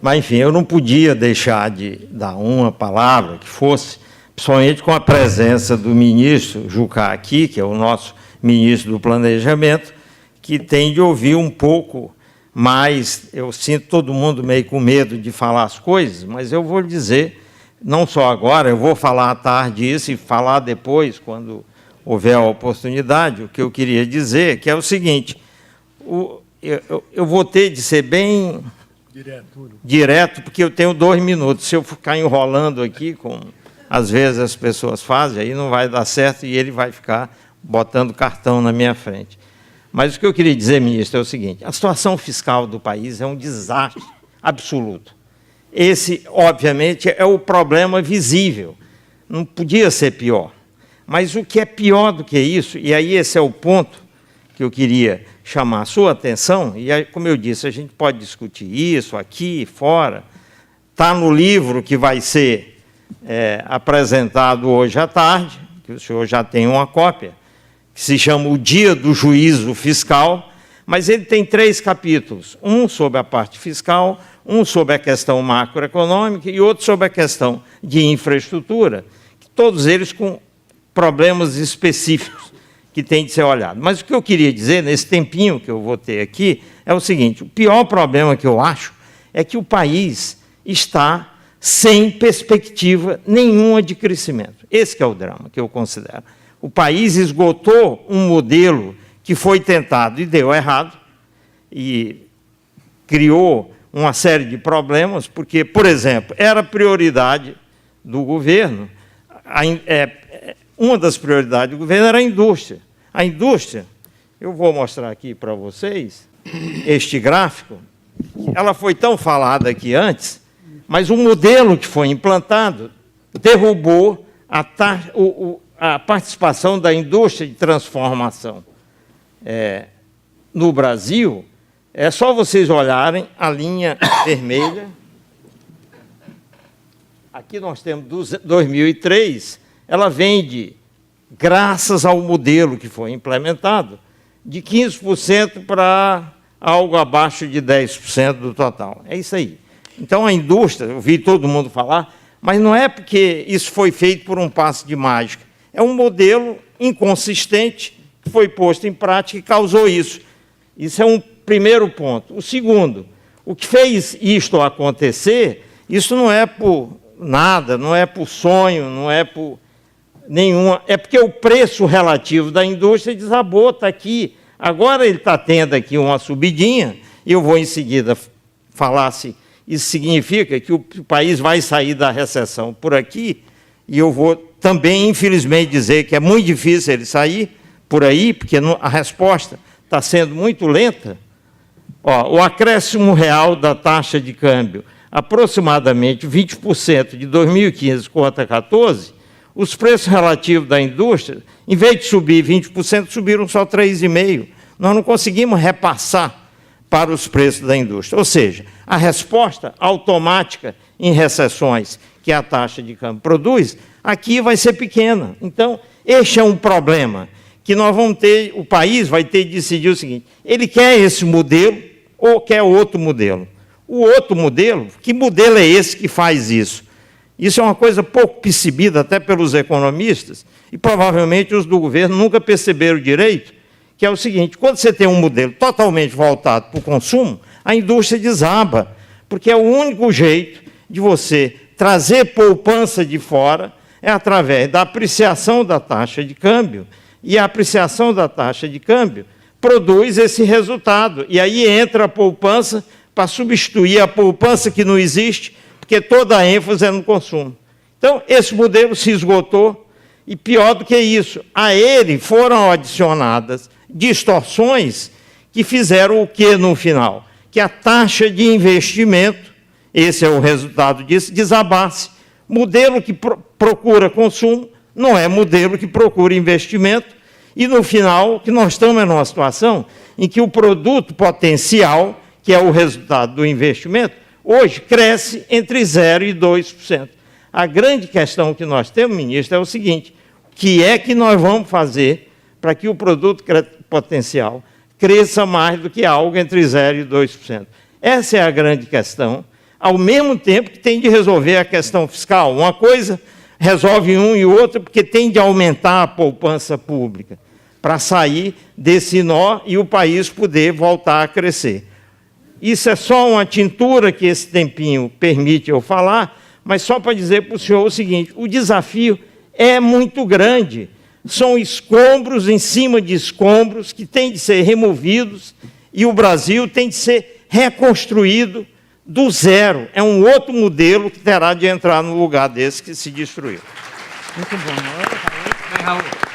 Mas, enfim, eu não podia deixar de dar uma palavra que fosse, principalmente com a presença do ministro Jucá aqui, que é o nosso ministro do Planejamento, que tem de ouvir um pouco mais. Eu sinto todo mundo meio com medo de falar as coisas, mas eu vou lhe dizer, não só agora, eu vou falar à tarde isso e falar depois, quando houver a oportunidade, o que eu queria dizer, que é o seguinte, eu vou ter de ser bem direto, porque eu tenho 2 minutos. Se eu ficar enrolando aqui, como às vezes as pessoas fazem, aí não vai dar certo e ele vai ficar botando cartão na minha frente. Mas o que eu queria dizer, ministro, é o seguinte, a situação fiscal do país é um desastre absoluto. Esse, obviamente, é o problema visível. Não podia ser pior. Mas o que é pior do que isso, e aí esse é o ponto que eu queria chamar a sua atenção, e aí, como eu disse, a gente pode discutir isso aqui, fora, está no livro que vai ser apresentado hoje à tarde, que o senhor já tem uma cópia, que se chama O Dia do Juízo Fiscal, mas ele tem 3 capítulos, um sobre a parte fiscal, um sobre a questão macroeconômica e outro sobre a questão de infraestrutura, todos eles com problemas específicos que têm de ser olhados. Mas o que eu queria dizer, nesse tempinho que eu vou ter aqui, é o seguinte, o pior problema que eu acho é que o país está sem perspectiva nenhuma de crescimento. Esse que é o drama que eu considero. O país esgotou um modelo que foi tentado e deu errado, e criou uma série de problemas, porque, por exemplo, era prioridade do governo, uma das prioridades do governo era a indústria. A indústria, eu vou mostrar aqui para vocês, este gráfico, ela foi tão falada aqui antes, mas o modelo que foi implantado derrubou a participação da indústria de transformação. No Brasil, é só vocês olharem a linha vermelha. Aqui nós temos 2003, ela vem de, graças ao modelo que foi implementado, de 15% para algo abaixo de 10% do total. É isso aí. Então, a indústria, eu vi todo mundo falar, mas não é porque isso foi feito por um passe de mágica. É um modelo inconsistente que foi posto em prática e causou isso. Isso é um primeiro ponto. O segundo, o que fez isto acontecer, isso não é por nada, não é por sonho, não é por nenhuma... É porque o preço relativo da indústria desabou, está aqui. Agora ele está tendo aqui uma subidinha, e eu vou em seguida falar se isso significa que o país vai sair da recessão por aqui, e eu vou também, infelizmente, dizer que é muito difícil ele sair por aí, porque a resposta está sendo muito lenta. O acréscimo real da taxa de câmbio, aproximadamente 20% de 2015 contra 2014, os preços relativos da indústria, em vez de subir 20%, subiram só 3,5%. Nós não conseguimos repassar para os preços da indústria. Ou seja, a resposta automática em recessões que a taxa de câmbio produz, aqui vai ser pequena. Então, este é um problema que nós vamos ter, o país vai ter de decidir o seguinte, ele quer esse modelo ou quer outro modelo? O outro modelo, que modelo é esse que faz isso? Isso é uma coisa pouco percebida até pelos economistas, e provavelmente os do governo nunca perceberam direito, que é o seguinte, quando você tem um modelo totalmente voltado para o consumo, a indústria desaba, porque é o único jeito de você trazer poupança de fora, é através da apreciação da taxa de câmbio, e a apreciação da taxa de câmbio produz esse resultado. E aí entra a poupança para substituir a poupança que não existe, porque toda a ênfase é no consumo. Então, esse modelo se esgotou, e pior do que isso, a ele foram adicionadas distorções que fizeram o que no final? Que a taxa de investimento, esse é o resultado disso, desabasse. Modelo que procura consumo não é modelo que procura investimento, e no final, que nós estamos numa situação em que o produto potencial, que é o resultado do investimento, hoje cresce entre 0% e 2%. A grande questão que nós temos, ministro, é o seguinte, o que é que nós vamos fazer para que o produto potencial cresça mais do que algo entre 0% e 2%? Essa é a grande questão. ao mesmo tempo que tem de resolver a questão fiscal. Uma coisa resolve um e outra, porque tem de aumentar a poupança pública para sair desse nó e o país poder voltar a crescer. Isso é só uma tintura que esse tempinho permite eu falar, mas só para dizer para o senhor o seguinte: o desafio é muito grande. São escombros em cima de escombros que têm de ser removidos e o Brasil tem de ser reconstruído do zero. É um outro modelo que terá de entrar no lugar desse que se destruiu. Muito bom. Raul.